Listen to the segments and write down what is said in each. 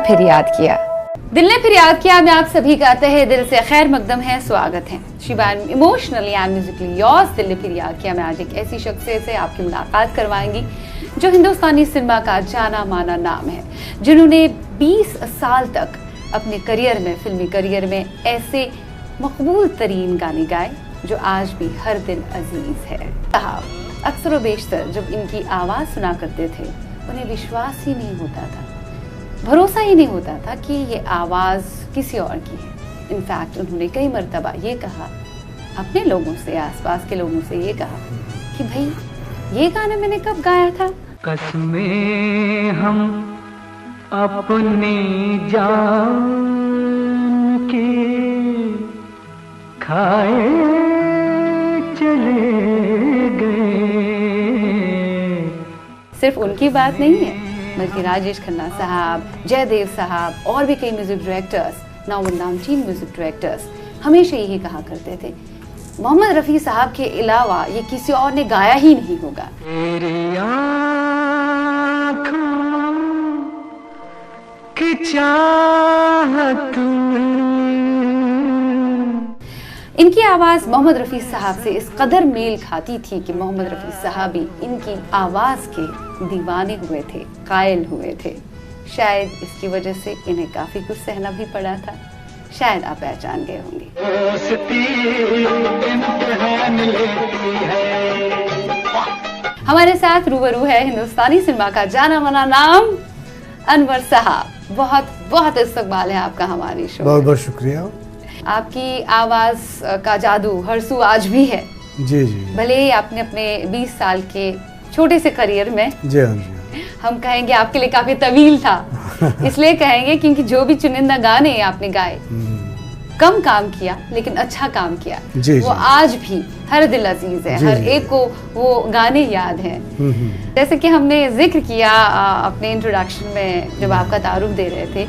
फिर याद किया। दिल ने फिर याद किया में आप सभी का तहे दिल से खैर मकदम है, स्वागत है। शिबान इमोशनली एंड म्यूजिकली योर्स। दिल ने फिर याद किया में आज एक ऐसी शख्सियत से आपकी मुलाकात करवाएंगी जो हिंदुस्तानी सिनेमा का जाना माना नाम है, जिन्होंने 20 साल तक अपने करियर में, फिल्मी करियर में ऐसे मकबूल तरीन गाने गाए जो आज भी हर दिल अजीज है। अक्सर व बेशतर जब इनकी आवाज़ सुना करते थे उन्हें विश्वास ही नहीं होता था, भरोसा ही नहीं होता था कि ये आवाज़ किसी और की है। इनफैक्ट उन्होंने कई मर्तबा ये कहा अपने लोगों से, आसपास के लोगों से ये कहा कि भाई ये गाना मैंने कब गाया था। कसमें हम अपनी जान की खाए चले गए। सिर्फ उनकी बात नहीं है बल्कि राजेश खन्ना साहब, जयदेव साहब और भी कई म्यूजिक डायरेक्टर्स, नामुमकिन म्यूजिक डायरेक्टर्स हमेशा यही कहा करते थे मोहम्मद रफ़ी साहब के अलावा ये किसी और ने गाया ही नहीं होगा। तेरी आँखों की चाहत इनकी आवाज़ मोहम्मद रफ़ी साहब से इस कदर मेल खाती थी कि मोहम्मद रफ़ी साहब भी इनकी आवाज़ के दीवाने हुए थे, कायल हुए थे। शायद इसकी वजह से इन्हें काफ़ी कुछ सहना भी पड़ा था, शायद आप पहचान गए होंगे। हमारे साथ रूबरू है हिंदुस्तानी सिनेमा का जाना माना नाम अनवर साहब। बहुत बहुत इस्तकबाल है आपका हमारी शो। बहुत बहुत शुक्रिया। आपकी आवाज़ का जादू हर सू आज भी है। जी जी। भले ही आपने अपने 20 साल के छोटे से करियर में, जी हाँ जी, हम कहेंगे आपके लिए काफ़ी तवील था इसलिए कहेंगे क्योंकि जो भी चुनिंदा गाने आपने गाए, कम काम किया लेकिन अच्छा काम किया, जी, वो जी। आज भी हर दिल अजीज है, हर एक को वो गाने याद हैं। जैसे कि हमने जिक्र किया अपने इंट्रोडक्शन में जब आपका तारुफ दे रहे थे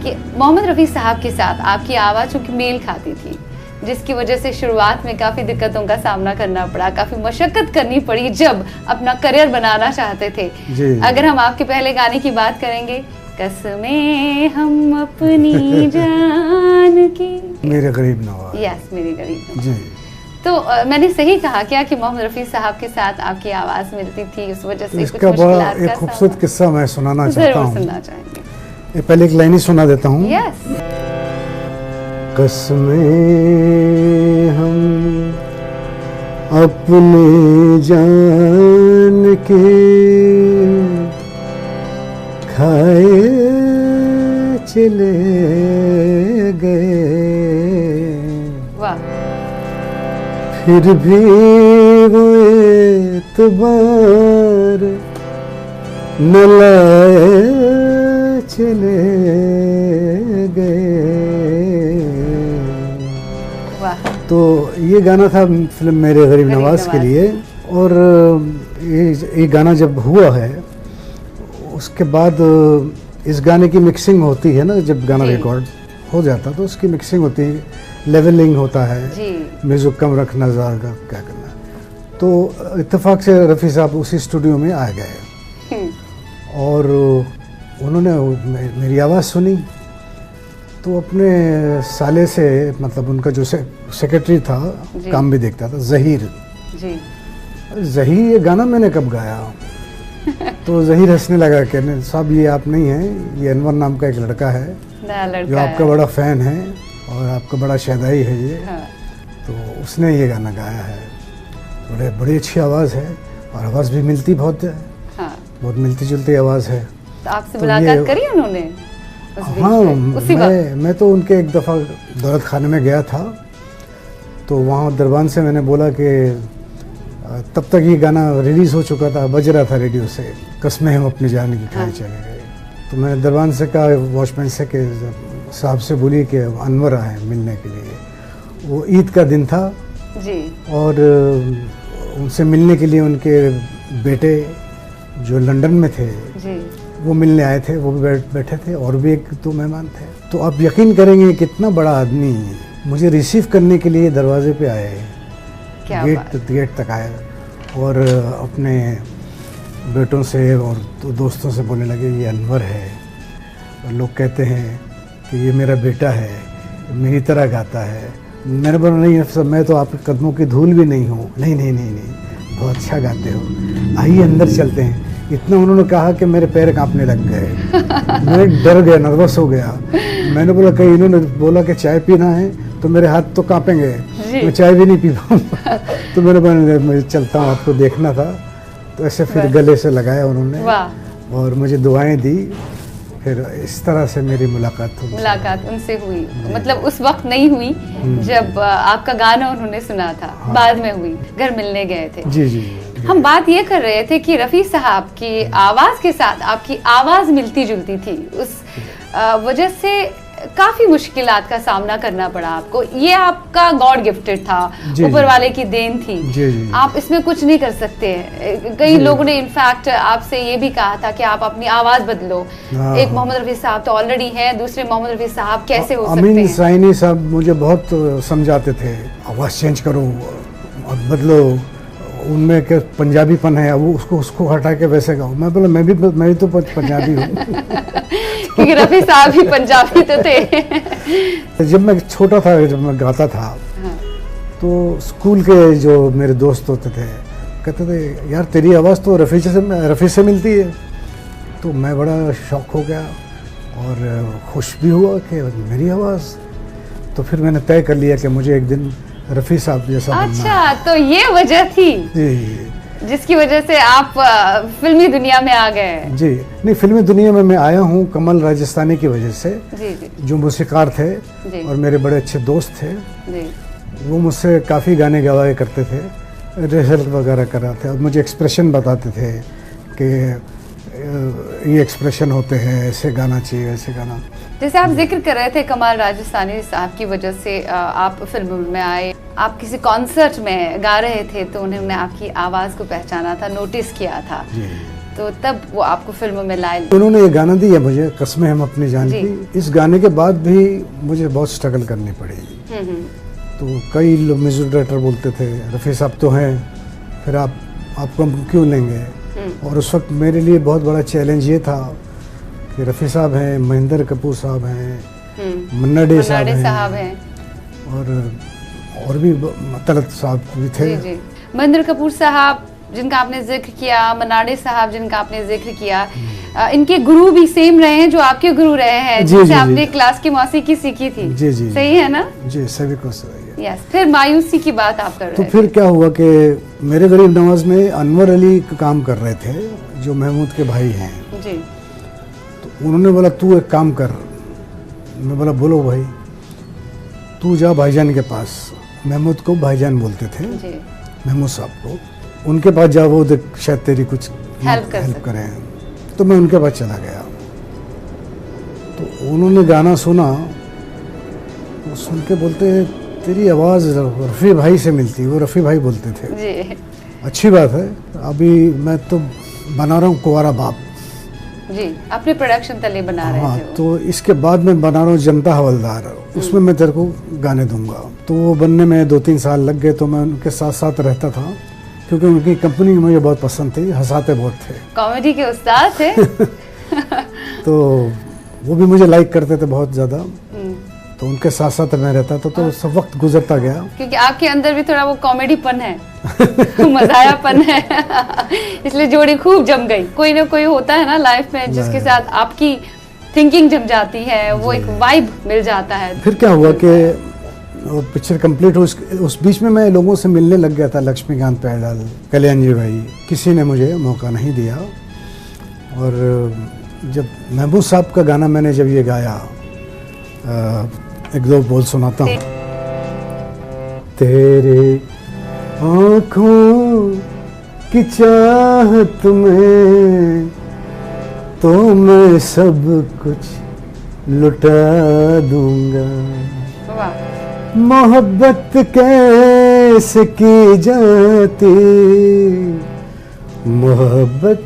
कि मोहम्मद रफ़ी साहब के साथ आपकी आवाज़ चूँकि मेल खाती थी, जिसकी वजह से शुरुआत में काफ़ी दिक्कतों का सामना करना पड़ा, काफ़ी मशक्क़त करनी पड़ी जब अपना करियर बनाना चाहते थे। जी। अगर हम आपके पहले गाने की बात करेंगे, कसमें हम अपनी जान की, मेरे गरीब नवाज। यस, मेरे गरीब नवाज। जी। तो मैंने सही कहा क्या कि मोहम्मद रफ़ी साहब के साथ आपकी आवाज़ मिलती थी, उस वजह से इसका बड़ा एक खूबसूरत किस्सा मैं सुनाना चाहता हूँ। सुनना चाहेंगे। ये पहले एक लाइन ही सुना देता हूँ। यस। कसमें हम अपनी जान की खाए चले गए, वाह। फिर भी वो एतबार न लाए चले गए। वाह। तो ये गाना था फिल्म मेरे गरीब नवाज के लिए। और ये गाना जब हुआ है उसके बाद इस गाने की मिक्सिंग होती है ना, जब गाना रिकॉर्ड हो जाता तो उसकी मिक्सिंग होती है, लेवलिंग होता है, म्यूजिक कम रखना, ज़्यादा क्या करना। तो इत्तेफाक से रफ़ी साहब उसी स्टूडियो में आ गए और उन्होंने मेरी आवाज़ सुनी तो अपने साले से, मतलब उनका जो सेक्रेटरी था, काम भी देखता था, ज़हीर जी, ये गाना मैंने कब गाया तो ज़हीर हंसने लगा, कहने साहब ये आप नहीं हैं, ये अनवर नाम का एक लड़का है जो आपका बड़ा फ़ैन है और आपका बड़ा शहदाई है ये। हाँ। तो उसने ये गाना गाया है। बड़ी अच्छी आवाज़ है और आवाज़ भी मिलती बहुत है। हाँ। बहुत मिलती जुलती आवाज़ है। तो आपसे मुलाकात करी उन्होंने? हाँ, मैं तो उनके एक दफ़ा दौलत खाने में गया था, तो वहाँ दरबान से मैंने बोला कि तब तक ये गाना रिलीज़ हो चुका था, बज रहा था रेडियो से, कसमें हम अपनी जान की खाए चले गए। तो मैंने दरबान से कहा, वॉचमैन से, कि साहब से बोली कि अनवर आए मिलने के लिए। वो ईद का दिन था जी, और उनसे मिलने के लिए उनके बेटे जो लंदन में थे जी, वो मिलने आए थे, वो भी बैठे थे और भी एक दो मेहमान थे। तो आप यकीन करेंगे कितना बड़ा आदमी मुझे रिसीव करने के लिए दरवाजे पे आए, गेट तक आए और अपने बेटों से और दोस्तों से बोलने लगे ये अनवर है। और लोग कहते हैं कि ये मेरा बेटा है, मेरी तरह गाता है। मैंने बोला नहीं अफसर, मैं तो आपके कदमों की धूल भी नहीं हूँ। नहीं नहीं नहीं नहीं, बहुत अच्छा गाते हो, आइए अंदर चलते हैं। इतना उन्होंने कहा कि मेरे पैर कांपने लग गए। मैं डर गया, नर्वस हो गया। मैंने बोला कहीं इन्होंने बोला कि चाय पीना है तो मेरे हाथ तो कांपेंगे, मैं चाय भी नहीं पी पाऊँगा। तो मैंने बोला मैं चलता हूँ, आपको देखना था। तो ऐसे फिर गले से लगाया उन्होंने और मुझे दुआएं दी। फिर इस तरह से मेरी मुलाकात उनसे हुई। मतलब उस वक्त नहीं हुई जब आपका गाना उन्होंने सुना था, हाँ। बाद में हुई, घर मिलने गए थे। जी जी। हम बात ये कर रहे थे कि रफ़ी साहब की आवाज़ के साथ आपकी आवाज़ मिलती जुलती थी, उस वजह से काफ़ी मुश्किलात का सामना करना पड़ा आपको। ये आपका गॉड गिफ्टेड था, ऊपर वाले की देन थी। जी। आप इसमें कुछ नहीं कर सकते। कई लोगों ने इनफैक्ट आपसे ये भी कहा था कि आप अपनी आवाज़ बदलो। एक मोहम्मद रफ़ी साहब तो ऑलरेडी हैं, दूसरे मोहम्मद रफ़ी साहब कैसे हो सकते हैं? अमीन साइनी साहब मुझे बहुत समझाते थे, आवाज़ चेंज करो और बदलो, उनमें क्या पंजाबीपन है, वो उसको हटा के वैसे गाओ। मैं बोला मैं भी तो पंजाबी हूँ। क्योंकि रफ़ी साहब भी पंजाबी तो थे। जब मैं छोटा था, जब मैं गाता था, हाँ। तो स्कूल के जो मेरे दोस्त होते थे कहते थे यार तेरी आवाज़ तो रफ़ी से मिलती है। तो मैं बड़ा शौक हो गया और खुश भी हुआ कि मेरी आवाज़। तो फिर मैंने तय कर लिया कि मुझे एक दिन रफ़ी साहब जैसा बनना है। अच्छा, तो ये वजह थी जी, जिसकी वजह से आप फिल्मी दुनिया में आ गए? जी नहीं, फिल्मी दुनिया में मैं आया हूँ कमल राजस्थानी की वजह से। जी जी जो मूसीकार थे जी। और मेरे बड़े अच्छे दोस्त थे, जी। वो मुझसे काफ़ी गाने गवाए करते थे, रिहर्सल वगैरह कराते और मुझे एक्सप्रेशन बताते थे कि ये एक्सप्रेशन होते हैं, ऐसे गाना चाहिए, ऐसे गाना। जैसे आप जिक्र कर रहे थे कमाल राजस्थानी साहब की वजह से आप फिल्म में आए, आप किसी कॉन्सर्ट में गा रहे थे तो उन्होंने आपकी आवाज़ को पहचाना था, नोटिस किया था, तो तब वो आपको फिल्म में लाए। उन्होंने ये गाना दिया मुझे, कसमें हम अपनी जान की। इस गाने के बाद भी मुझे बहुत स्ट्रगल करनी पड़ी। तो कई लोग म्यूजिक डायरेक्टर बोलते थे रफ़ी साहब तो हैं, फिर आपको हम क्यों लेंगे। और उस वक्त मेरे लिए बहुत बड़ा चैलेंज ये था कि रफ़ी साहब हैं, महेंद्र कपूर साहब हैं, मन्ना डे साहब हैं और भी तलत साहब भी थे। जी जी। महेंद्र कपूर साहब जिनका आपने जिक्र किया, मन्नाडे साहब जिनका आपने जिक्र किया, इनके गुरु भी सेम रहे हैं जो आपके गुरु रहे हैं, जिनसे आपने क्लास की मौसीकी सीखी थी। जी जी, सही है ना? जी, सभी को सही है। यस। फिर मायूसी की बात आप कर रहे थे। तो फिर क्या हुआ कि मेरे गरीब नवाज में अनवर अली काम कर रहे थे जो महमूद के भाई हैं। जी। तो उन्होंने बोला तू एक काम कर। मैं बोला बोलो भाई। तू जा भाईजान के पास, महमूद को भाईजान बोलते थे, महमूद साहब को, उनके पास जा, वो देख शायद तेरी कुछ हेल्प करें। तो मैं उनके पास चला गया। तो उन्होंने गाना सुना, तो सुन के बोलते तेरी आवाज़ रफ़ी भाई से मिलती है। वो रफ़ी भाई बोलते थे। जी। अच्छी बात है। अभी मैं तो बना रहा हूँ कुंवारा बाप जी, अपने प्रोडक्शन तले बना रहे थे। तो इसके बाद मैं बना रहा हूँ जनता हवलदार, उसमें मैं तेरे को गाने दूंगा। तो वो बनने में 2-3 साल लग गए। तो मैं उनके साथ साथ रहता था क्योंकि उनकी कंपनी मुझे बहुत पसंद थी, हंसाते बहुत थे, कॉमेडी के उस्ताद थे। तो वो भी मुझे लाइक करते थे बहुत ज़्यादा। तो उनके साथ साथ मैं रहता था। तो सब वक्त गुजरता गया। क्योंकि आपके अंदर भी थोड़ा वो कॉमेडीपन है, मजायापन है, इसलिए जोड़ी खूब जम गई। कोई ना कोई होता है ना लाइफ में जिसके साथ आपकी थिंकिंग जम जाती है, वो एक वाइब मिल जाता है। फिर क्या हुआ कि वो पिक्चर कंप्लीट हो, उस बीच में मैं लोगों से मिलने लग गया था, लक्ष्मीकांत पैडल, कल्याण जी भाई, किसी ने मुझे मौका नहीं दिया। और जब महबूब साहब का गाना मैंने जब ये गाया, एक दो बोल सुनाता हूँ। तेरे आँखों की चाहत में तो मैं सब कुछ लुटा दूंगा, मोहब्बत कैसे की जाती, मोहब्बत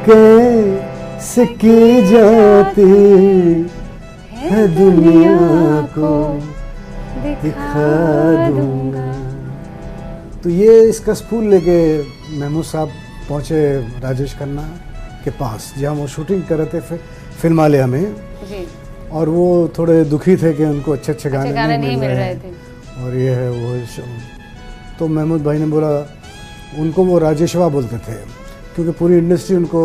कैसे की जाती है, दुनिया को दिखा दूंगा। तो ये इसका स्पूल लेके महमूद साहब पहुंचे राजेश खन्ना के पास, जहाँ वो शूटिंग कर रहे थे फिल्मालया में। जी। और वो थोड़े दुखी थे कि उनको अच्छे गाने नहीं मिल रहे हैं। थे। और ये है वो तो महमूद भाई ने बोला, उनको वो राजेशवा बोलते थे क्योंकि पूरी इंडस्ट्री उनको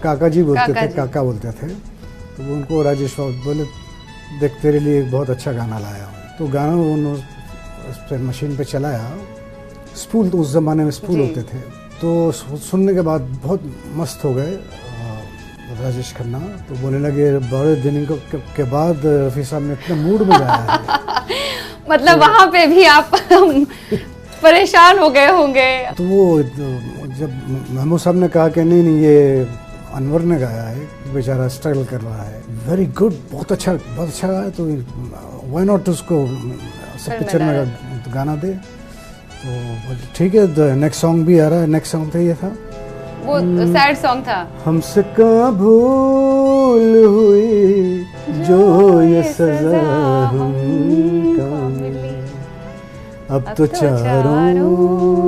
काका जी बोलते थे, काका बोलते थे, तो वो उनको राजेशवा बोले, देख तेरे लिए एक बहुत अच्छा गाना लाया हूँ। तो गाना उन्होंने उस पर मशीन पे चलाया, स्पूल, तो उस ज़माने में स्पूल होते थे, तो सुनने के बाद बहुत मस्त हो गए राजेश खन्ना। तो बोलने लगे बड़े दिन के बाद रफ़ी साहब ने इतने मूड में गाया है। मतलब वहाँ पे भी आप परेशान हो गए होंगे। तो वो जब महमूद साहब ने कहा कि नहीं ये अनवर ने गाया है, बेचारा स्ट्रगल कर रहा है, वेरी गुड, बहुत अच्छा गाया, तो व्हाई नॉट उसको सब पिक्चर में गाना दे। तो ठीक है, नेक्स्ट सॉन्ग भी आ रहा है। नेक्स्ट सॉन्ग तो ये था, वो सैड सॉन्ग था, हमसे कहाँ भूल हुई जो ये सजा हमको मिली, अब तो चारों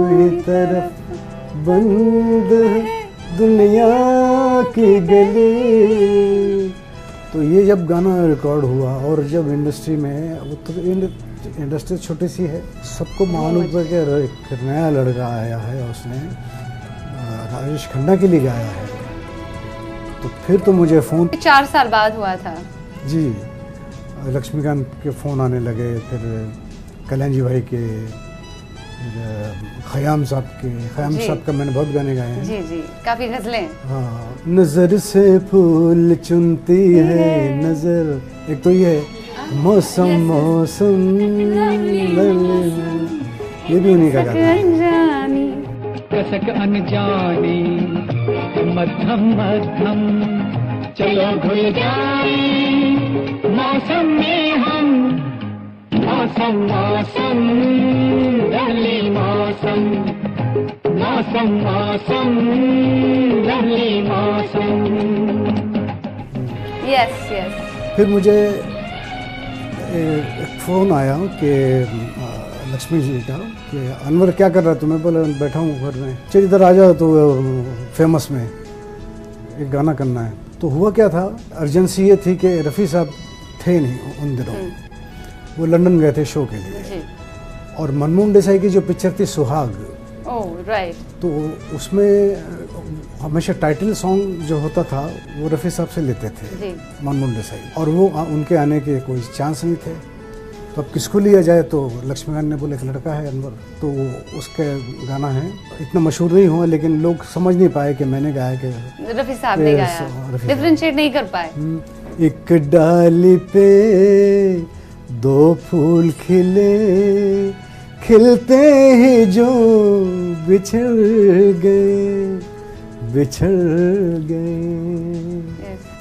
ही तरफ बंद दुनिया की गली। तो ये जब गाना रिकॉर्ड हुआ और जब इंडस्ट्री में, वो तो इंडस्ट्री छोटी सी है, सबको मालूम है कि एक नया लड़का आया है, उसने राजेश खन्ना के लिए गाया है। तो फिर तो मुझे फ़ोन 4 साल बाद हुआ था जी, लक्ष्मीकांत के फ़ोन आने लगे, फिर कल्याण जी भाई के, ख़याम साहब का मैंने बहुत गाने गाए हैं। जी जी, काफ़ी गज़लें। हाँ, नज़र से फूल चुनती है नज़र, एक तो ये मौसम मौसम, ये भी उन्हीं का गाना है। कसक अनजानी मध्यम मध्यम, चलो घुल जाए मौसम में हम, मौसम मौसम लवली मौसम, मौसम मौसम लवली मौसम। Yes yes. फिर मुझे एक फ़ोन आया कि लक्ष्मी जी का, कि अनवर क्या कर रहा है? तो मैं बोला बैठा हूँ घर में, चल इधर आ जाओ, तो फेमस में एक गाना करना है। तो हुआ क्या था, अर्जेंसी ये थी कि रफ़ी साहब थे नहीं उन दिनों, वो लंदन गए थे शो के लिए, और मनमोहन देसाई की जो पिक्चर थी सुहाग, राइट, तो उसमें हमेशा टाइटल सॉन्ग जो होता था वो रफ़ी साहब से लेते थे मनमोहन देसाई, और वो उनके आने के कोई चांस नहीं थे। तो अब किसको लिया जाए? तो लक्ष्मीकांत ने बोले एक लड़का है अनवर, तो उसके गाना है, इतना मशहूर नहीं हुआ, लेकिन लोग समझ नहीं पाए कि मैंने गाया कि रफ़ी साहब ने गाया, डिफरेंशिएट नहीं कर पाए। एक डाली पे 2 फूल खिले, खिलते ही जो बिछड़ गए।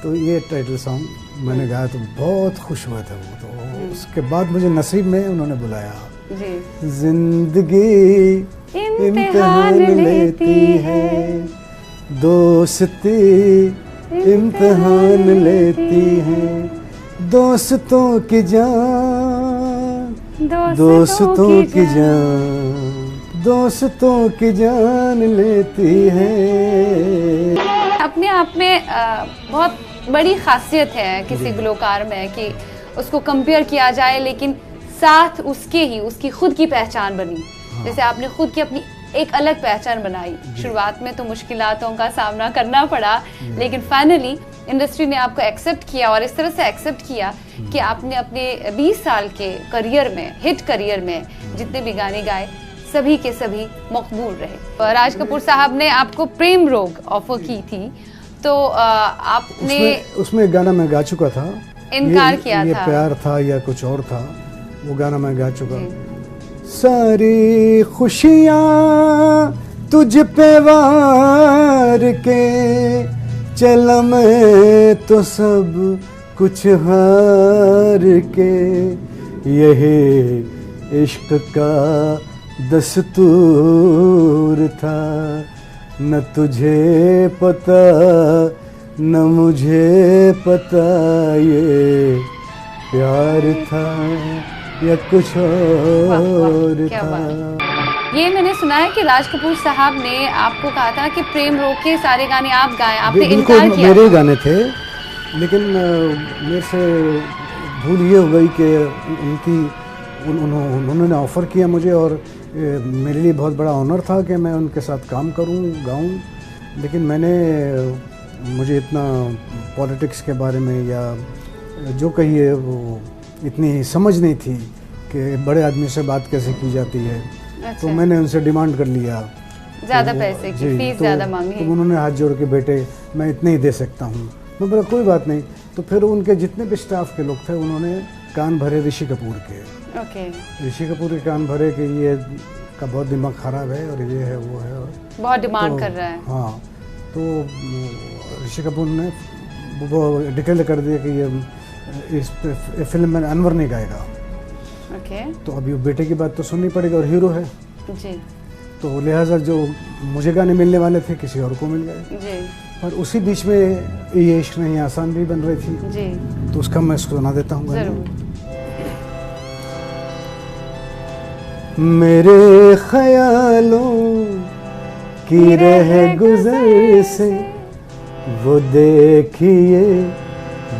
तो ये टाइटल सॉन्ग मैंने गाया, तो बहुत खुश हुआ था वो। तो उसके बाद मुझे नसीब में उन्होंने बुलाया, जिंदगी इम्तिहान लेती है, दोस्ती इम्तिहान लेती है, दोस्तों की जान, दोस्तों की जान, दोस्तों की जान लेती है। अपने आप में बहुत बड़ी खासियत है किसी गुलकार में कि उसको कंपेयर किया जाए, लेकिन साथ उसके ही उसकी खुद की पहचान बनी। जैसे आपने खुद की अपनी एक अलग पहचान बनाई। शुरुआत में तो मुश्किलातों का सामना करना पड़ा, लेकिन फाइनली इंडस्ट्री ने आपको एक्सेप्ट किया, और इस तरह से एक्सेप्ट किया कि आपने अपने 20 साल के करियर में, हिट करियर में जितने भी गाने गाए, सभी के सभी मकबूल रहे। राज कपूर साहब ने आपको प्रेम रोग ऑफर की थी, तो आपने उसमें एक गाना मैं गा चुका था, इनकार किया ये था, प्यार था या कुछ और था, वो गाना मैं गा चुका। सारी खुशियाँ तुझ पे वार के, चला मैं तो सब कुछ हार के, यही इश्क का दस्तूर था, न तुझे पता न मुझे पता, ये प्यार था या कुछ और था। ये मैंने सुना है कि राज कपूर साहब ने आपको कहा था कि प्रेम रोग के सारे गाने आप गाएं, आपने इनकार किया। मेरे गाने थे, लेकिन मेरे से भूल ये हो गई कि उन्होंने ऑफ़र किया मुझे, और मेरे लिए बहुत बड़ा ऑनर था कि मैं उनके साथ काम करूं, गाऊं, लेकिन मुझे इतना पॉलिटिक्स के बारे में या जो कहिए वो इतनी समझ नहीं थी कि बड़े आदमी से बात कैसे की जाती है। अच्छा। तो मैंने उनसे डिमांड कर लिया ज़्यादा पैसे की, फीस ज़्यादा मांगी। तो उन्होंने हाथ जोड़ के, बेटे मैं इतने ही दे सकता हूँ। मैं बोला कोई बात नहीं। तो फिर उनके जितने भी स्टाफ के लोग थे उन्होंने कान भरे ऋषि कपूर के। ओके। ऋषि कपूर के कान भरे कि ये का बहुत दिमाग ख़राब है और ये है वो है, और बहुत डिमांड कर रहा है। हाँ, तो ऋषि कपूर ने वो डिक्लेयर कर दिया कि ये इस फिल्म में अनवर नहीं गाएगा। ओके। तो अभी बेटे की बात तो सुननी पड़ेगी, और हीरो है जी। तो लिहाजा जो मुझे गाने मिलने वाले थे किसी और को मिल गए जी। पर उसी बीच में ये इश्क नहीं आसान भी बन रही थी जी। तो उसका मैं सुना देता हूँ। जरूर। मेरे ख्यालों की रह गुजर से वो देखिए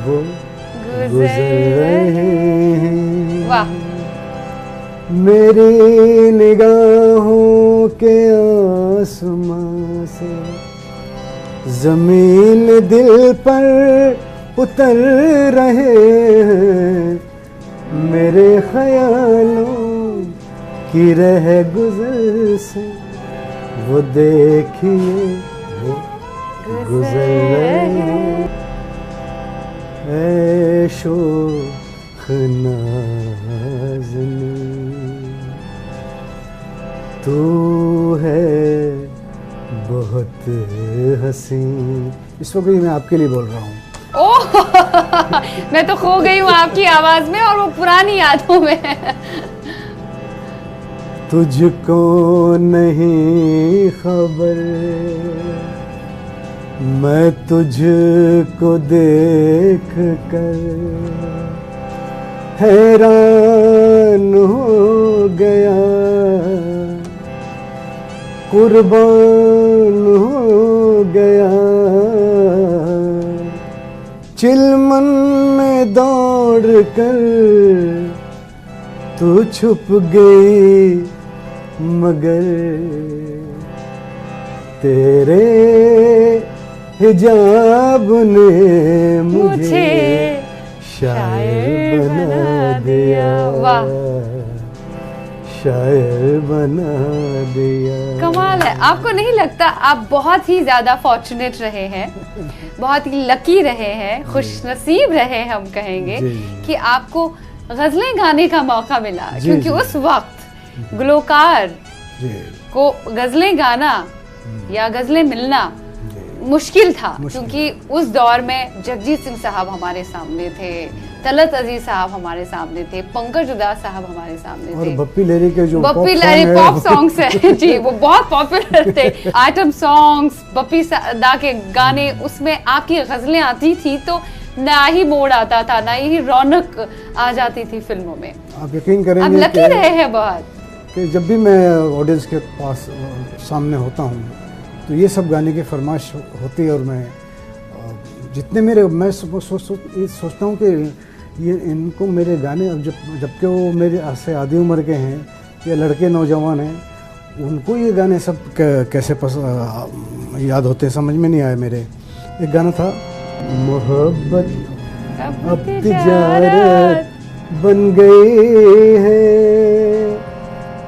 वो गुजर रहे हैं। वाह। मेरी निगाहों के आसमां से जमीन दिल पर उतर रहे हैं। मेरे ख्यालों की रह गुजर से वो देखिए वो गुजर रहे हैं। ऐ शोख नाज़नी तू है बहुत हसीन। इस वक्त मैं आपके लिए बोल रहा हूँ। ओह मैं तो खो गई हूँ आपकी आवाज में और वो पुरानी यादों में। तुझको नहीं खबर मैं तुझको देख कर हैरान हो गया, कुर्बान हो गया। चिलमन में दौड़ कर तू छुप गई मगर तेरे हिजाब ने मुझे शायर बना दिया। वाह, शायर बना दिया। कमाल है। आपको नहीं लगता आप बहुत ही ज्यादा फॉर्चुनेट रहे हैं, बहुत ही लकी रहे हैं, खुशनसीब रहे हम कहेंगे कि आपको गजलें गाने का मौका मिला, क्योंकि उस वक्त गुलकार को गजलें गाना या गजलें मिलना मुश्किल था, क्योंकि उस दौर में जगजीत सिंह साहब हमारे सामने थे, तलत अजीज साहब हमारे सामने थे, पंकज उदास साहब हमारे सामने थे, और बप्पी लहरी के जो बप्पी लहरी पॉप सॉन्ग्स है जी, वो बहुत पॉपुलर थे। आइटम सॉन्ग्स, बप्पी दा के गाने, उसमें आपकी गजलें आती थी तो ना ही मोड़ आता था, ना ही रौनक आ जाती थी फिल्मों में। आप यकीन करेंगे, आप लकी रहे हैं बहुत कि जब भी मैं ऑडियंस के पास सामने होता हूँ तो ये सब गाने की फरमाइश होती है, और मैं जितने मैं सोचता हूँ कि ये इनको मेरे गाने, अब जबकि वो मेरे से आधी उम्र के हैं या लड़के नौजवान हैं, उनको ये गाने सब कैसे याद होते समझ में नहीं आया मेरे। एक गाना था, मोहब्बत अब तिजारत बन गई है,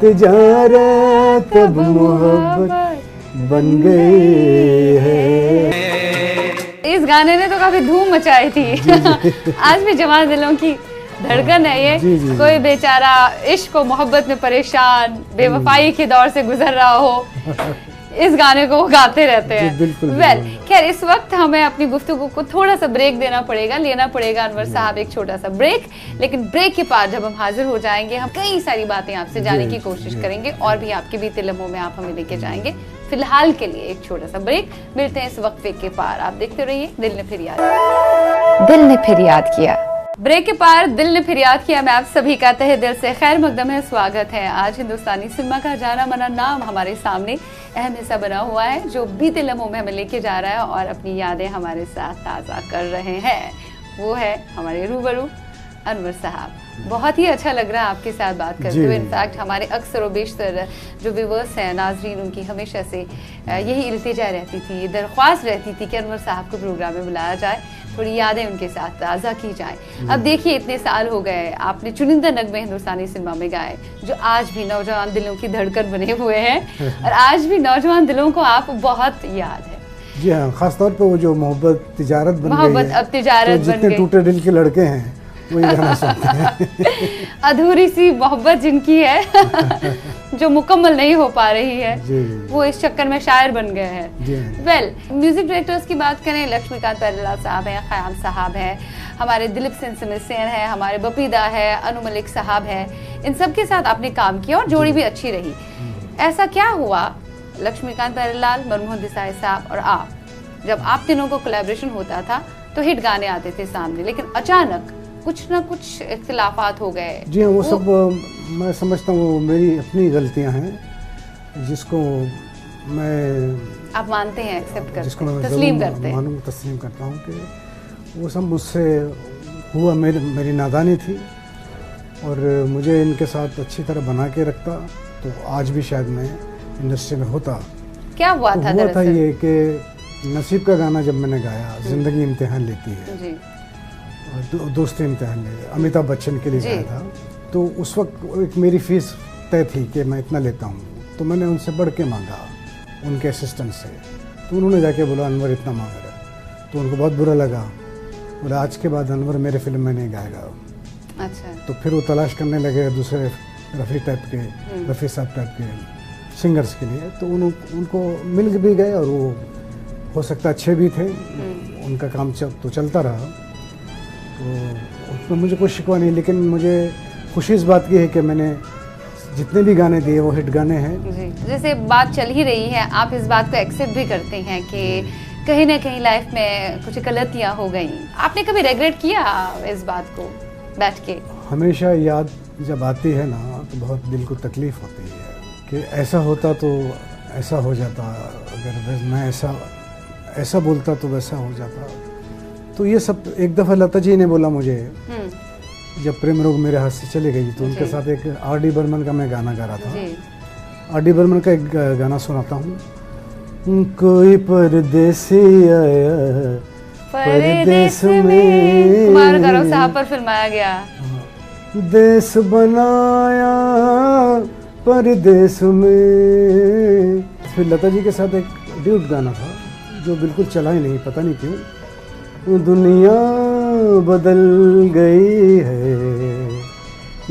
तिजारत अब मोहब्बत बन गई है। इस गाने ने तो काफी धूम मचाई थी। आज भी जवान दिलों की धड़कन है ये। जी। कोई बेचारा इश्क और मोहब्बत में परेशान, बेवफाई के दौर से गुजर रहा हो, इस गाने को गाते रहते हैं। बिल्कुल। खैर, इस वक्त हमें अपनी गुफ्तगू को थोड़ा सा ब्रेक देना पड़ेगा, लेना पड़ेगा अनवर साहब एक छोटा सा ब्रेक। लेकिन ब्रेक के बाद जब हम हाजिर हो जाएंगे, हम कई सारी बातें आपसे जानने की कोशिश करेंगे और भी आपके बीते लम्हों में आप हमें लेके जाएंगे। फिलहाल के लिए एक छोटा सा ब्रेक, मिलते हैं इस वक्फे के पार। आप देखते रहिए दिल ने फिर याद किया। ब्रेक के पार दिल ने फिर याद किया। मैं आप सभी का तहे दिल से खैर मकदम है, स्वागत है। आज हिंदुस्तानी सिनेमा का जाना माना नाम हमारे सामने अहम हिस्सा बना हुआ है, जो बीते लम्हों में हमें लेके जा रहा है और अपनी यादें हमारे साथ ताज़ा कर रहे हैं। वो है हमारे रूबरू अनवर साहब। बहुत ही अच्छा लग रहा है आपके साथ बात करते हुए। इनफैक्ट हमारे अक्सर और बेशतर जो व्यूअर्स हैं, नाजरीन, उनकी हमेशा से यही इल्तिजा रहती थी, दरख्वास्त रहती थी कि अनवर साहब को प्रोग्राम में बुलाया जाए, थोड़ी यादें उनके साथ ताज़ा की जाएं। अब देखिए, इतने साल हो गए, आपने चुनिंदा नगमे हिंदुस्तानी सिनेमा में गाए जो आज भी नौजवान दिलों की धड़कन बने हुए हैं और आज भी नौजवान दिलों को आप बहुत याद है। जी हाँ, खासतौर पे वो जो मोहब्बत तिजारत बन गई है, मोहब्बत अब तिजारत तो बन गई। जितने टूटे दिल के लड़के हैं वही गाना सुनते हैं। अधूरी सी मोहब्बत जिनकी है जो मुकम्मल नहीं हो पा रही है, जी। वो इस चक्कर में शायर बन गए हैं। वेल, म्यूजिक डायरेक्टर्स की बात करें, लक्ष्मीकांत प्यारेलाल साहब हैं, ख्याम साहब हैं, हमारे दिलीप सिंह सेन है, हमारे बपीदा है, अनु मलिक साहब है, इन सब के साथ आपने काम किया और जोड़ी भी अच्छी रही। ऐसा क्या हुआ, लक्ष्मीकांत प्यारेलाल, मनमोहन देसाई साहब और आप, जब आप तीनों को कोलैबोरेशन होता था तो हिट गाने आते थे सामने, लेकिन अचानक कुछ ना कुछ इख्तिलाफात हो गए? जी हाँ, वो सब मैं समझता हूँ वो मेरी अपनी गलतियाँ हैं, जिसको मैं, आप मानते हैं, एक्सेप्ट करते जिसको हैं, मैं तस्लीम करते हैं? तस्लीम करता हूँ कि वो सब मुझसे हुआ, मेरी नादानी थी और मुझे इनके साथ अच्छी तरह बना के रखता तो आज भी शायद मैं इंडस्ट्री में होता। क्या हुआ तो था? हुआ था ये कि नसीब का गाना जब मैंने गाया, जिंदगी इम्तिहान लेती है, जी। दोस्ती इम्तिहान ले, अमिताभ बच्चन के लिए गाया था, तो उस वक्त एक मेरी फीस तय थी कि मैं इतना लेता हूँ, तो मैंने उनसे बढ़ के मांगा, उनके असिस्टेंट से। तो उन्होंने जाके बोला अनवर इतना मांग रहा है, तो उनको बहुत बुरा लगा, बोले आज के बाद अनवर मेरे फिल्म में नहीं गाएगा। अच्छा। तो फिर वो तलाश करने लगे दूसरे रफ़ी टाइप के, रफ़ी साहब टाइप के सिंगर्स के लिए, तो उनको मिल भी गए और वो हो सकता अच्छे भी थे, उनका काम तो चलता रहा, तो उसमें मुझे कोई शिकवा नहीं। लेकिन मुझे खुशी इस बात की है कि मैंने जितने भी गाने दिए वो हिट गाने हैं। जी, जैसे बात चल ही रही है, आप इस बात को एक्सेप्ट भी करते हैं कि कहीं ना कहीं लाइफ में कुछ गलतियां हो गई। आपने कभी रिग्रेट किया इस बात को बैठ के? हमेशा याद जब आती है ना तो बहुत दिल को तकलीफ होती है कि ऐसा होता तो ऐसा हो जाता, अगर मैं ऐसा बोलता तो वैसा हो जाता। तो ये सब एक दफ़ा लता जी ने बोला मुझे, जब प्रेम रोग मेरे हाथ से चली गई, तो उनके साथ एक आर.डी. बर्मन का मैं गाना गा रहा था। आर.डी. बर्मन का एक गाना सुनाता हूँ। कोई परदेसी आया परदेस में, कुमार गौरव साहब पर फिल्माया गया, देश बनाया परदेस में। फिर लता जी के साथ एक ड्यूट गाना था जो बिल्कुल चला ही नहीं, पता नहीं क्यों। दुनिया बदल गई है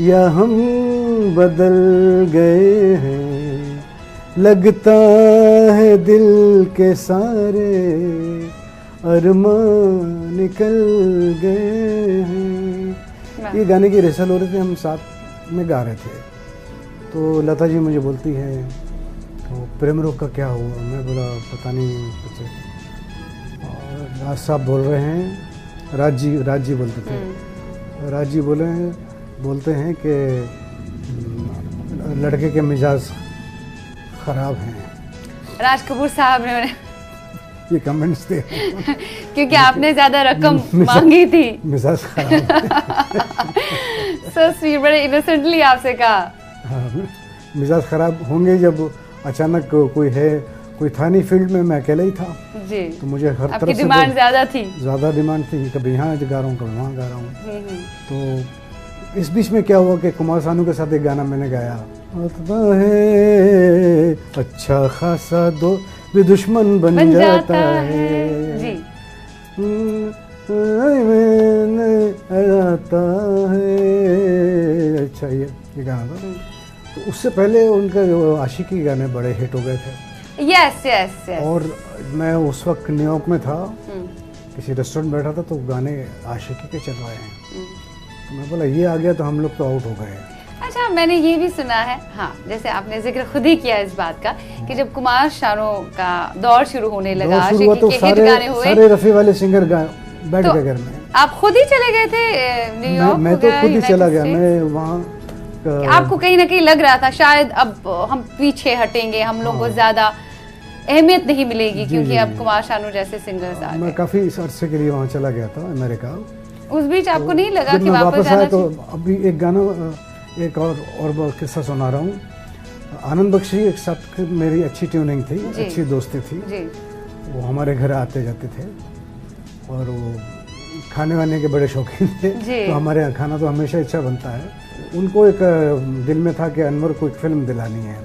या हम बदल गए हैं, लगता है दिल के सारे अरमान निकल गए हैं। ये गाने की रिहर्सल हो रही थी, हम साथ में गा रहे थे, तो लता जी मुझे बोलती है तो प्रेम रोग का क्या हुआ? मैं बोला पता नहीं कुछ। राज साहब बोल रहे हैं, राज जी बोलते थे, राज जी बोलते हैं कि लड़के के मिजाज ख़राब हैं। राज कपूर साहब ने ये कमेंट्स थे क्योंकि आपने ज़्यादा रकम मांगी थी। मिजाज ख़राब। सो स्वीट, बड़े इनोसेंटली आपसे कहा। हाँ, मिजाज ख़राब होंगे जब अचानक कोई था नहीं फील्ड में, मैं अकेला ही था जी। तो मुझे हर तरफ से डिमांड ज़्यादा थी, ज़्यादा डिमांड थी, कभी यहाँ गा रहा हूँ कभी वहाँ गा रहा हूँ। तो इस बीच में क्या हुआ कि कुमार सानू के साथ एक गाना मैंने गाया, है अच्छा खासा दो भी दुश्मन बन जाता है जी। आता है, अच्छा ये गाना था। तो उससे पहले उनका जो आशिकी गाने बड़े हिट हो गए थे। Yes yes yes. और मैं उस वक्त न्यूयॉर्क में था, किसी रेस्टोरेंट बैठा था, तो गाने आशिकी के चल रहे हैं, तो मैं बोला ये आ गया तो हम लोग तो आउट हो गए। अच्छा, मैंने ये भी सुना है, हाँ, जैसे आपने जिक्र खुद ही किया इस बात का कि जब कुमार शानू का दौर शुरू होने लगा, आशिकी तो के हिट गाने हुए, सारे रफी वाले सिंगर बैठ गए घर में। आप खुद ही चले गए थे न्यूयॉर्क? मैं तो खुद ही चला गया, मैं वहाँ। आपको कहीं ना कहीं लग रहा था शायद अब हम पीछे हटेंगे, हम लोग को ज्यादा अहमियत नहीं मिलेगी जी, क्योंकि जी, अब जी। कुमार शानू जैसे सिंगर्स आ मैं गए। काफ़ी इस अरसे के लिए वहाँ चला गया था अमेरिका। उस बीच आपको नहीं लगा जब कि मैं वापस वापस जाना आया तो चाहिए? अभी एक गाना एक और किस्सा सुना रहा हूँ। आनंद बख्शी एक साथ मेरी अच्छी ट्यूनिंग थी, जी। अच्छी दोस्ती थी। जी वो हमारे घर आते जाते थे और वो खाने वाने के बड़े शौकीन थे। जी। तो हमारे यहाँ खाना तो हमेशा अच्छा बनता है। उनको एक दिल में था कि अनवर को एक फिल्म दिलानी है।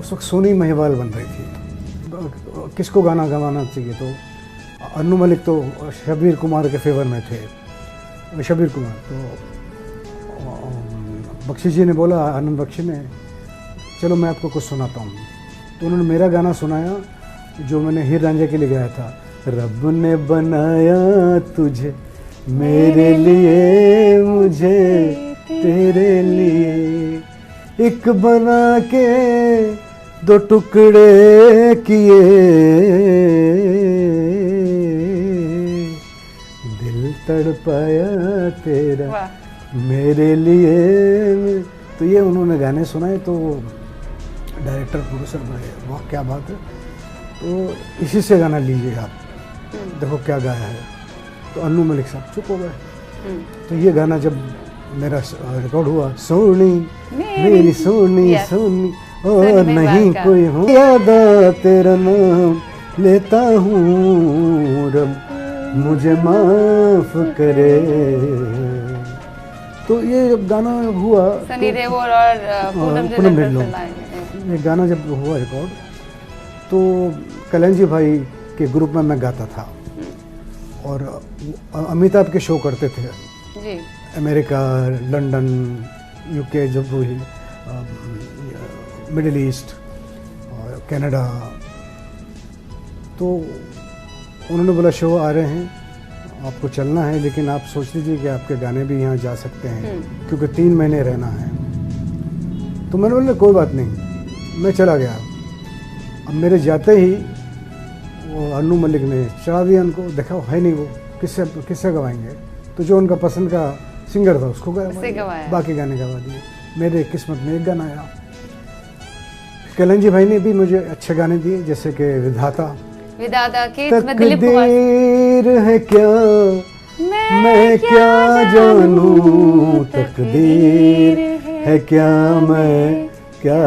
उस वक्त सोनी महिवाल बन रही थी, किसको गाना गवाना चाहिए, तो अन्नू मलिक तो शबीर कुमार के फेवर में थे, शबीर कुमार। तो बख्शी जी ने बोला, आनंद बख्शी ने, चलो मैं आपको कुछ सुनाता हूँ। तो उन्होंने मेरा गाना सुनाया जो मैंने हीर रांझा के लिए गाया था। रब ने बनाया तुझे मेरे लिए, मुझे तेरे लिए, एक बना के दो टुकड़े किए, दिल तड़पाया तेरा वाह मेरे लिए। तो ये उन्होंने गाने सुनाए तो डायरेक्टर प्रोड्यूसर बोले, वाह क्या बात है, तो इसी से गाना लीजिए आप, देखो क्या गाया है। तो अन्नू मलिक साहब चुप हो गए। तो ये गाना जब मेरा रिकॉर्ड हुआ, सोनी मेरी सोनी Yes. सोनी सोनी और मेरी नहीं बात का। कोई हो, याद तेरा नाम लेता हूँ, रब मुझे माफ करे। तो ये जब गाना हुआ, सनी देओल और पूनम पूनम ढिल्लों ढिल्लों। चलाएंगे। ये गाना जब हुआ रिकॉर्ड तो कल्याण भाई के ग्रुप में मैं गाता था और अमिताभ के शो करते थे जी अमेरिका, लंदन, यूके, जब हुई मिडिल ईस्ट और कनाडा। तो उन्होंने बोला शो आ रहे हैं, आपको चलना है, लेकिन आप सोच लीजिए कि आपके गाने भी यहाँ जा सकते हैं क्योंकि 3 महीने रहना है। तो मैंने बोला कोई बात नहीं, मैं चला गया। अब मेरे जाते ही वो अन्नू मलिक ने चढ़ा दिया, उनको देखा है नहीं, वो किससे गवाएंगे। तो जो उनका पसंद का सिंगर था उसको उससे गवाया। बाकी गाने गवा दिए। मेरे किस्मत में एक गाना आया। कल्याण भाई ने भी मुझे अच्छे गाने दिए, जैसे कि विधाता, विदादा के इसमें दिलीप कुमार तकदीर है क्या मैं क्या जानूं, तकदीर है क्या मैं क्या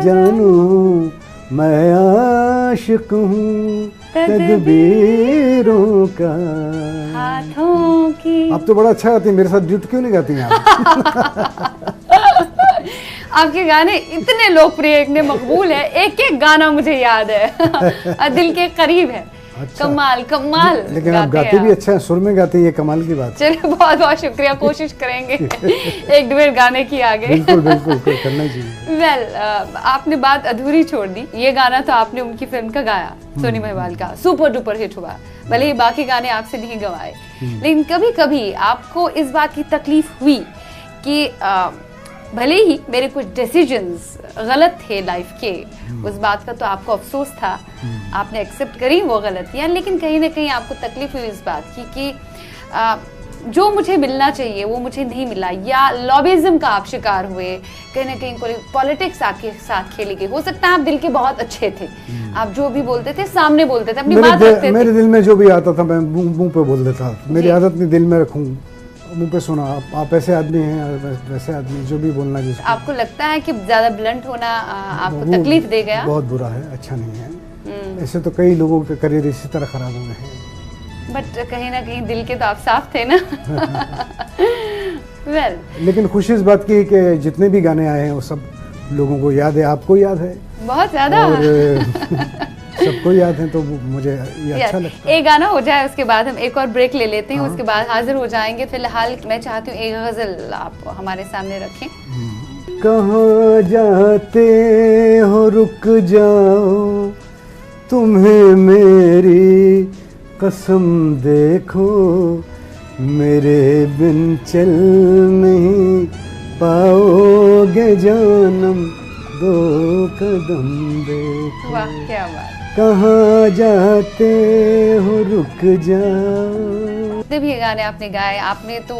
जानूं, मैं आशिक हूँ तकदीरों का। हाथों की। आप तो बड़ा अच्छा गाती हैं, मेरे साथ ड्यूट क्यों नहीं गाती हैं आप? आपके गाने इतने लोकप्रिय, इतने मकबूल है, एक एक गाना मुझे याद है और दिल के करीब है। अच्छा। कमाल कमाल लेकिन आप गाते भी अच्छा है, सुर में गाती हैं, ये कमाल की बात है। चलिए बहुत बहुत शुक्रिया, कोशिश करेंगे एक डुएट गाने की आगे। बिल्कुल बिल्कुल, कोई करना ही चाहिए। वेल आपने बात अधूरी छोड़ दी। ये गाना तो आपने उनकी फिल्म का गाया, सोनी महिवाल का, सुपर डुपर हिट हुआ, भले ही बाकी गाने आपसे नहीं गवाए। लेकिन कभी कभी आपको इस बात की तकलीफ हुई कि भले ही मेरे कुछ डिसीजंस गलत थे लाइफ के, उस बात का तो आपको अफसोस था, आपने एक्सेप्ट करी वो गलतियां, लेकिन कहीं ना कहीं आपको तकलीफ हुई इस बात की कि जो मुझे मिलना चाहिए वो मुझे नहीं मिला, या लॉबिज्म का आप शिकार हुए, कहीं ना कहीं पॉलिटिक्स आपके साथ खेली गई। हो सकता है आप दिल के बहुत अच्छे थे, आप जो भी बोलते थे सामने बोलते थे, अपनी बात रखते थे। मेरे दिल में जो भी आता था मैं मुंह पे बोल देता, मेरी आदत नहीं दिल में रखूं, मुंह पे सुना। आप ऐसे आदमी हैं, वैसे आदमी, जो भी बोलना जिसको। आपको लगता है कि ज्यादा ब्लंट होना आपको वो तकलीफ दे गया? बहुत बुरा है, अच्छा नहीं है। ऐसे तो कई लोगों के करियर इसी तरह खराब हो गए हैं। बट कहीं ना कहीं दिल के तो आप साफ थे ना। वेल लेकिन खुशी इस बात की है कि जितने भी गाने आए हैं वो सब लोगों को याद है, आपको याद है बहुत ज्यादा। और सबको याद है, तो मुझे ये अच्छा लगता है। एक गाना हो जाए उसके बाद हम एक और ब्रेक ले लेते हैं, उसके बाद हाजिर हो जाएंगे। फिलहाल मैं चाहती हूँ एक गजल आप हमारे सामने रखें। कहाँ जाते हो रुक जाओ, तुम्हें मेरी कसम देखो, मेरे बिन चल नहीं पाओगे जानम, 2 कदम देखो। वाह क्या बात। कहाँ जाते हो रुक जाओ। जितने भी ये गाने आपने गाए, आपने तो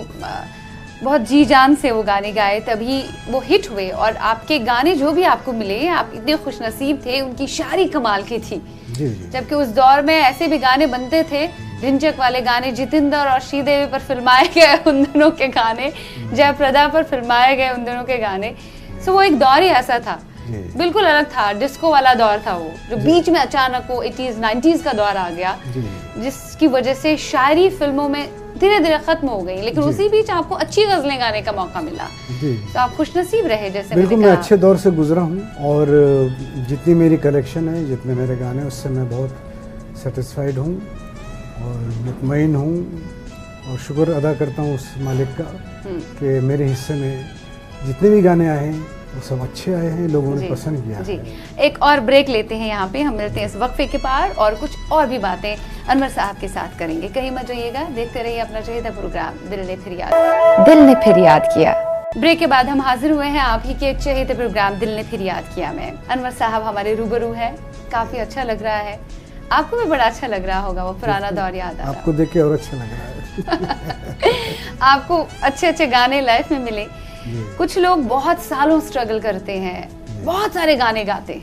बहुत जी जान से वो गाने गाए, तभी वो हिट हुए। और आपके गाने जो भी आपको मिले, आप इतने खुशनसीब थे, उनकी शायरी कमाल की थी। जी जी। जबकि उस दौर में ऐसे भी गाने बनते थे, ढिंचक वाले गाने, जितेंद्र और श्रीदेवी पर फिल्माए गए उन दोनों के गाने, जयप्रदा पर फिल्माए गए उन दोनों के गाने। सो वो एक दौर ही ऐसा था, बिल्कुल अलग था, डिस्को वाला दौर था वो, जो बीच में अचानक वो 80s 90s का दौर आ गया, जिसकी वजह से शायरी फिल्मों में धीरे धीरे खत्म हो गई, लेकिन उसी बीच आपको अच्छी गजलें गाने का मौका मिला। तो आप खुशनसीब रहे, जैसे बिल्कुल। मैं अच्छे दौर से गुजरा हूँ, और जितनी मेरी कलेक्शन है, जितने मेरे गाने, उससे मैं बहुत सेटिस्फाइड हूँ और मुतमईन हूँ, और शुक्र अदा करता हूँ उस मालिक का कि मेरे हिस्से में जितने भी गाने आए हैं वो सब अच्छे आए हैं, लोगों ने पसंद किया जी। है। एक और ब्रेक लेते हैं यहाँ पे, हम मिलते हैं इस वक्फे के पार, और कुछ और भी बातें अनवर साहब के साथ करेंगे। कहीं मत जाइएगा, देखते रहिए अपना चहेता प्रोग्राम दिल ने फिर याद किया। ब्रेक के बाद हम हाजिर हुए हैं आप ही के चहेते प्रोग्राम दिल ने फिर याद किया में। अनवर साहब हमारे रूबरू है, काफी अच्छा लग रहा है, आपको भी बड़ा अच्छा लग रहा होगा, वो पुराना दौर याद आ रहा है। आपको देख के और अच्छा लग रहा है। आपको अच्छे अच्छे गाने लाइफ में मिले। कुछ लोग बहुत सालों स्ट्रगल करते हैं, बहुत सारे गाने गाते हैं,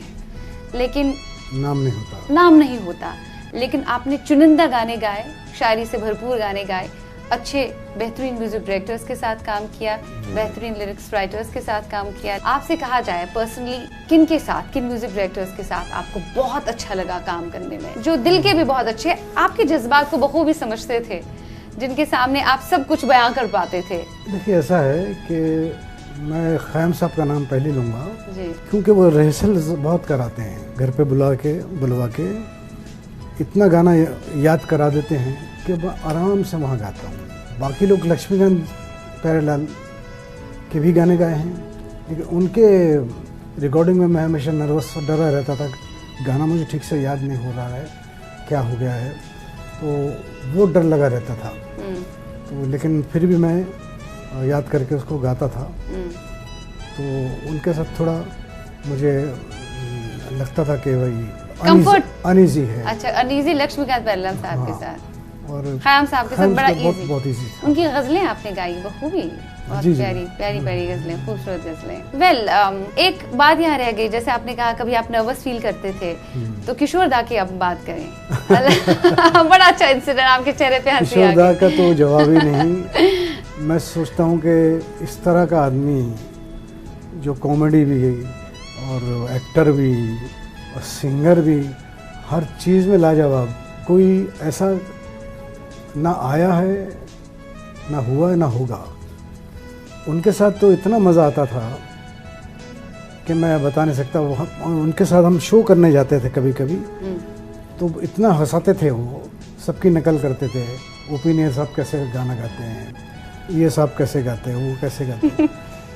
लेकिन नाम नहीं होता। लेकिन आपने चुनिंदा गाने गाए, शायरी से भरपूर गाने गाए, अच्छे बेहतरीन म्यूजिक डायरेक्टर्स के साथ काम किया, बेहतरीन लिरिक्स राइटर्स के साथ काम किया। आपसे कहा जाए पर्सनली किन के साथ, किन म्यूजिक डायरेक्टर्स के साथ आपको बहुत अच्छा लगा काम करने में, जो दिल के भी बहुत अच्छे, आपके जज्बात को बखूबी समझते थे, जिनके सामने आप सब कुछ बयां कर पाते थे? देखिए, ऐसा है कि मैं ख़याम साहब का नाम पहले लूँगा, क्योंकि वो रिहर्सल बहुत कराते हैं, घर पे बुलवा के इतना गाना याद करा देते हैं कि मैं आराम से वहाँ गाता हूँ। बाकी लोग लक्ष्मीकांत प्यारेलाल के भी गाने गाए हैं, लेकिन उनके रिकॉर्डिंग में मैं हमेशा नर्वस डरा रहता था, गाना मुझे ठीक से याद नहीं हो रहा है, क्या हो गया है, तो वो डर लगा रहता था। तो लेकिन फिर भी मैं याद करके उसको गाता था। तो उनके साथ थोड़ा मुझे लगता था कि भाई अनईजी है। अच्छा, अनईजी लक्ष्मीकांत प्यारेलाल साहब के साथ, और ख़याम साहब के साथ बड़ा इजी। बहुत इजी। उनकी गजलें आपने गाई बखूबी, बहुत प्यारी गजलें, खूबसूरत गजलें। वेल, एक बात यहाँ रह गई, जैसे आपने कहा कभी आप नर्वस फील करते थे, तो किशोर दा की अब बात करें। बड़ा अच्छा इंसिडेंट, आपके चेहरे पे हंसी आ गई। किशोर दा का तो जवाब ही नहीं। मैं सोचता हूँ कि इस तरह का आदमी जो कॉमेडी भी और एक्टर भी और सिंगर भी, हर चीज़ में लाजवाब, कोई ऐसा ना आया है, ना हुआ है, ना होगा। उनके साथ तो इतना मज़ा आता था कि मैं बता नहीं सकता। उनके साथ हम शो करने जाते थे कभी कभी, तो इतना हंसाते थे, वो सबकी नकल करते थे। ओपिनियन साहब कैसे गाना गाते हैं, ये साहब कैसे गाते हैं, वो कैसे गाते हैं,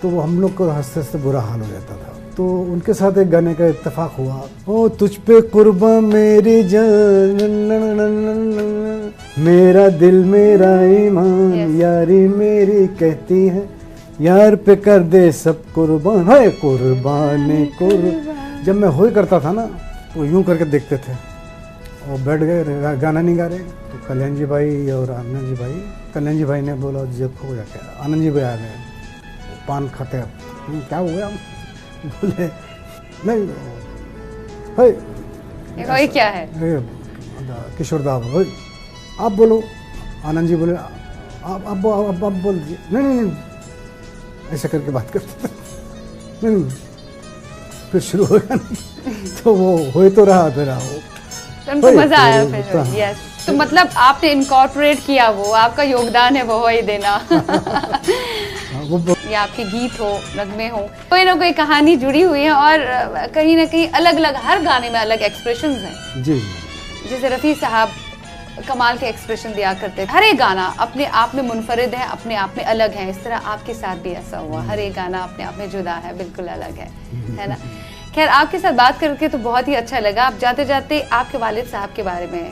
तो वो हम लोग को हंसते हंसते बुरा हाल हो जाता था। तो उनके साथ एक गाने का इत्तेफाक हुआ, ओ तुझ पे कुर्बान मेरी जान, मेरा दिल मेरा ईमान, यारी मेरी कहती है यार पे कर दे सब कुर्बान, है कुर्बान। जब मैं होई करता था ना, तो यूं करके देखते थे, और बैठ गए, गाना नहीं गा रहे। तो कल्याण जी भाई और आनंद जी भाई, कल्याण जी भाई ने बोला जब हो जाके आनंद जी भाई आ गए, पान खाते, क्या हो गया, बोले नहीं भाई क्या है, किशोर दा आप बोलो। आनंद जी बोले आप बोल दीजिए। नहीं ऐसा करके बात करते थे। नहीं, फिर शुरू हो गया। तो वो हो तो रहा, फिर वो उनको मजा आया फिर। यस, तो मतलब आपने इनकॉर्पोरेट किया, वो आपका योगदान है, वो ही देना। या आपके गीत हो, नगमे हो, कोई ना कोई कहानी जुड़ी हुई है, और कहीं ना कहीं अलग अलग, हर गाने में अलग एक्सप्रेशंस हैं। जी, जैसे रफ़ी साहब कमाल के एक्सप्रेशन दिया करते थे। हर एक गाना अपने आप में मुनफरिद है, अपने आप में अलग है। इस तरह आपके साथ भी ऐसा हुआ, हर एक गाना अपने आप में जुदा है, बिल्कुल अलग है ना। खैर, आपके साथ बात करके तो बहुत ही अच्छा लगा। आप जाते जाते आपके वालिद साहब के बारे में,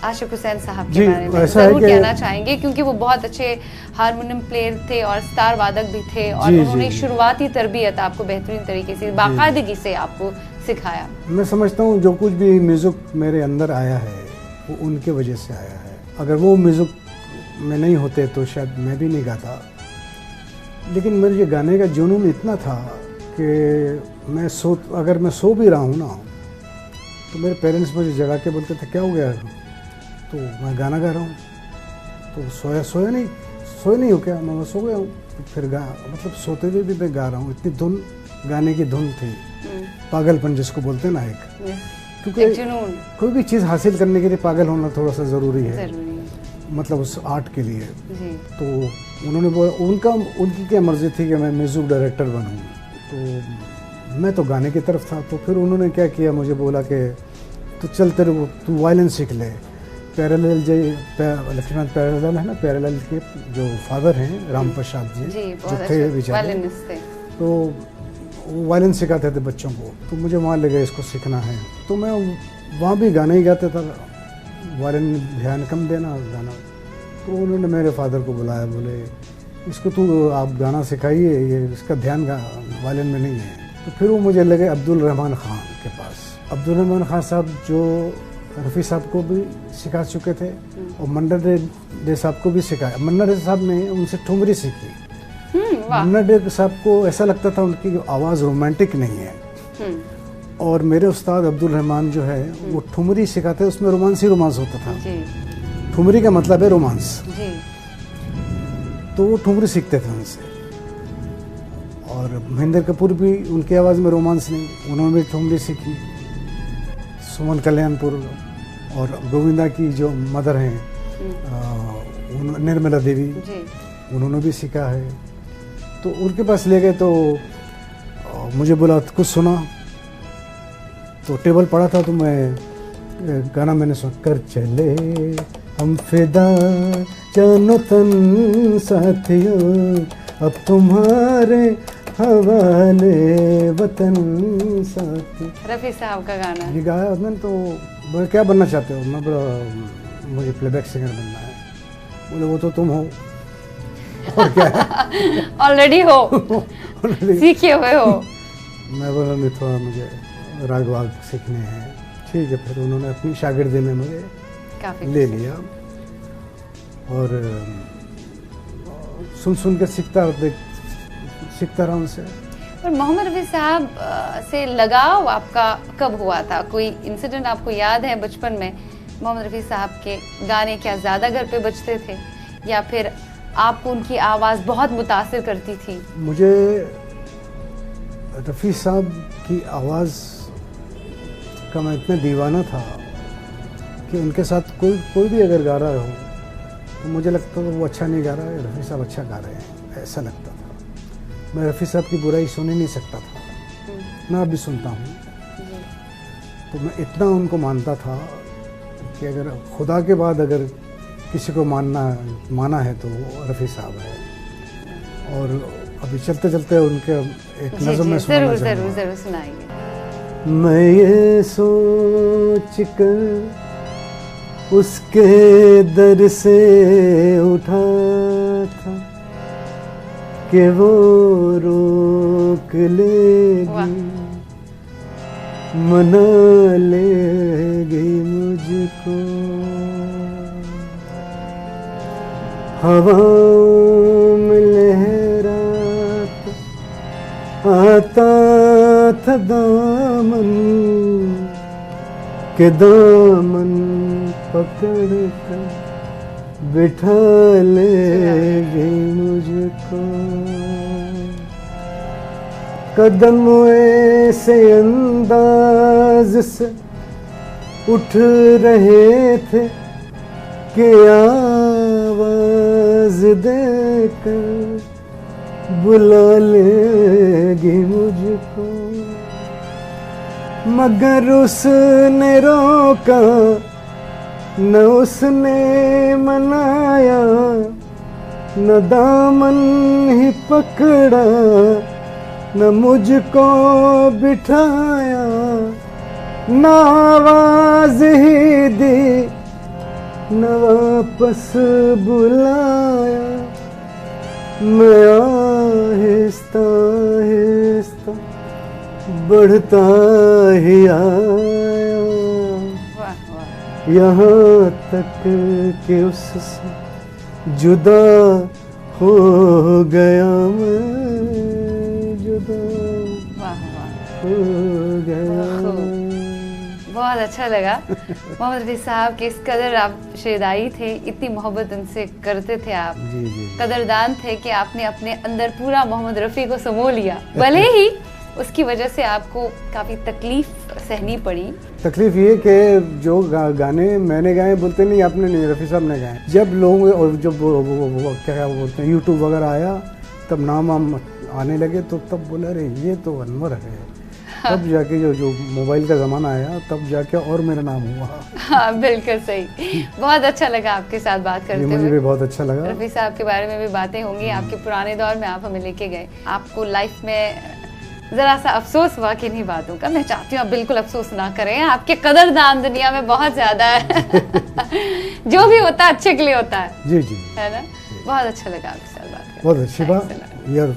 आशिक हुसैन साहब के बारे में जरूर कहना चाहेंगे, क्योंकि वो बहुत अच्छे हारमोनियम प्लेयर थे और स्टार वादक भी थे, और उन्होंने शुरुआती तरबियत आपको बेहतरीन तरीके से, बाकायदगी से आपको सिखाया। मैं समझता हूँ जो कुछ भी म्यूज़िक मेरे अंदर आया है वो उनके वजह से आया है। अगर वो म्यूज़िक में नहीं होते तो शायद मैं भी नहीं गाता। लेकिन मेरे ये गाने का जुनून इतना था कि अगर मैं सो भी रहा हूँ ना, तो मेरे पेरेंट्स मुझे जगा के बोलते थे क्या हो गया, तो मैं गाना गा रहा हूँ, तो सोया नहीं हो क्या, मैं सो गया हूँ, फिर मतलब सोते हुए भी मैं गा रहा हूँ, इतनी धुन, गाने की धुन थी, पागलपन जिसको बोलते हैं ना एक, क्योंकि कोई भी चीज़ हासिल करने के लिए पागल होना थोड़ा सा ज़रूरी है, मतलब उस आर्ट के लिए। तो उन्होंने बोला, उनकी क्या मर्ज़ी थी कि मैं म्यूज़िक डायरेक्टर बनूँ, तो मैं तो गाने की तरफ था। तो फिर उन्होंने क्या किया, मुझे बोला कि तो चल तू वायलिन सीख ले। पैरेलल लक्ष्मण पैरेलल है ना, पैरेलल के जो फादर हैं राम प्रसाद जी जो थे बेचारे, तो वो वायलिन सिखाते थे बच्चों को, तो मुझे वहाँ लगे इसको सीखना है, तो मैं वहाँ भी गाने ही गाता था, वायलिन ध्यान कम देना गाना। तो उन्होंने मेरे फादर को बुलाया, बोले इसको तू आप गाना सिखाइए, ये इसका ध्यान वायलिन में नहीं है। तो फिर वो मुझे लगे अब्दुल रहमान ख़ान के पास। अब्दुल रहमान ख़ान साहब जो रफ़ी साहब को भी सिखा चुके थे और मन्ना डे साहब को भी सिखाया। मन्ना डे साहब ने उनसे ठुमरी सीखी। मन्ना डे साहब को ऐसा लगता था उनकी आवाज़ रोमांटिक नहीं है, और मेरे उस्ताद अब्दुल रहमान जो है वो ठुमरी सिखाते, उसमें रोमांस ही रोमांस होता था। ठुमरी का मतलब है रोमांस, तो वो ठुमरी सीखते थे उनसे। और महेंद्र कपूर भी, उनकी आवाज़ में रोमांस नहीं, उन्होंने भी ठुमरी सीखी। सुमन कल्याणपुर और गोविंदा की जो मदर हैं निर्मला देवी, उन्होंने भी सीखा है। तो उनके पास ले गए, तो मुझे बोला कुछ सुना, तो टेबल पड़ा था, तो मैं गाना मैंने सुन कर चले हम फिदा जानो तन साथियों, अब तुम्हारे हवाले वतन साथी। रफ़ी साहब का गाना ये गाया मैंने। तो बोले क्या बनना चाहते हो, मैं बोला मुझे प्लेबैक सिंगर बनना है। बोले वो तो तुम हो, और क्या है ऑलरेडी हो सीखे हुए हो। मैं बोला नहीं, थोड़ा मुझे राग वाग सीखने हैं। ठीक है, फिर उन्होंने अपनी शागिर्दी में मुझे ले लिया, और सुन के सीखता रहा उनसे। और मोहम्मद रफ़ी साहब से लगाव आपका कब हुआ था? कोई इंसिडेंट आपको याद है बचपन में? मोहम्मद रफ़ी साहब के गाने क्या ज़्यादा घर पे बजते थे, या फिर आपको उनकी आवाज़ बहुत मुतासिर करती थी? मुझे रफ़ी साहब की आवाज़ का मैं इतना दीवाना था कि उनके साथ कोई भी अगर गा रहा हो तो मुझे लगता था वो अच्छा नहीं गा रहा है, रफ़ी साहब अच्छा गा रहे हैं, ऐसा लगता था। मैं रफ़ी साहब की बुराई सुन ही नहीं सकता था, मैं अभी सुनता हूँ। तो मैं इतना उनको मानता था कि अगर खुदा के बाद अगर किसी को माना है तो वो रफ़ी साहब है। और अभी चलते चलते उनके एक नज़म में जरूर सुनाइए। मैं ये सोच कर उसके दर से उठा था कि वो रोक लेगी, मना लेगी मुझको। हवाओं में लहराता आता था दामन के दामन पकड़ कर बिठा लेगी मुझको। कदम ऐसे अंदाज से उठ रहे थे कि आवाज देकर बुला लेगी मुझको। मगर उसने रोका न उसने मनाया, न दामन ही पकड़ा, न मुझको बिठाया, न आवाज ही दी, न वापस बुलाया। मैं आहिस्ता आहिस्ता बढ़ता ही आया, यहाँ तक कि उससे जुदा हो गया मैं जुदा, वाह वाह, हो गया खूब। मैं। बहुत अच्छा लगा। मोहम्मद रफ़ी साहब के इस कदर आप शेदाई थे, इतनी मोहब्बत उनसे करते थे आप, जी जी कदरदान थे कि आपने अपने अंदर पूरा मोहम्मद रफ़ी को समो लिया। भले ही उसकी वजह से आपको काफ़ी तकलीफ सहनी पड़ी। तकलीफ ये कि जो गाने मैंने गाए बोलते नहीं, आपने नहीं, रफ़ी साहब ने गाए। जब लोग और जब वो क्या बोलते हैं यूट्यूब वगैरह आया, तब नाम आने लगे, तो तब बोला अरे ये तो अनवर है। तब जाके जो मोबाइल का ज़माना आया, तब जाके और मेरा नाम हुआ। हाँ बिल्कुल सही। बहुत अच्छा लगा आपके साथ बात ये करते मुझे हुए। भी बहुत अच्छा लगा। रफ़ी साहब के बारे में भी बातें होंगी, आपके पुराने दौर में आप हमें लेके गए। आपको लाइफ में ज़रा सा अफसोस हुआ कि नहीं बातों का, मैं चाहती हूँ आप बिल्कुल अफसोस ना करें, आपके कदरदान दुनिया में बहुत ज़्यादा है। जो भी होता है अच्छे के लिए होता है जी जी ना। बहुत अच्छा लगा आपके साथ बात करके। बहुत अच्छी बात। Thanks a lot. You are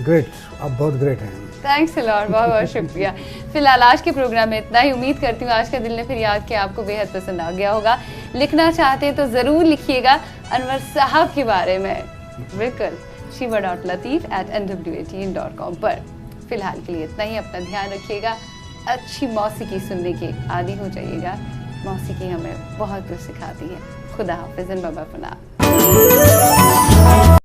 great, आप बहुत ग्रेट हैं। थैंक्स अ लॉट, बहुत बहुत शुक्रिया। फिलहाल आज के प्रोग्राम में इतना ही। उम्मीद करती हूँ आज का दिल ने फिर याद किया आपको बेहद पसंद आ गया होगा। लिखना चाहते हैं तो ज़रूर लिखिएगा अनवर साहब के बारे में, बिल्कुल shiva.lateef@nwatn.com पर। फिलहाल के लिए इतना ही। अपना ध्यान रखिएगा, अच्छी मौसीकी सुनने के आदी हो जाइएगा। मौसीकी हमें बहुत कुछ सिखाती है। खुदा हाफिज़, बाबा फना।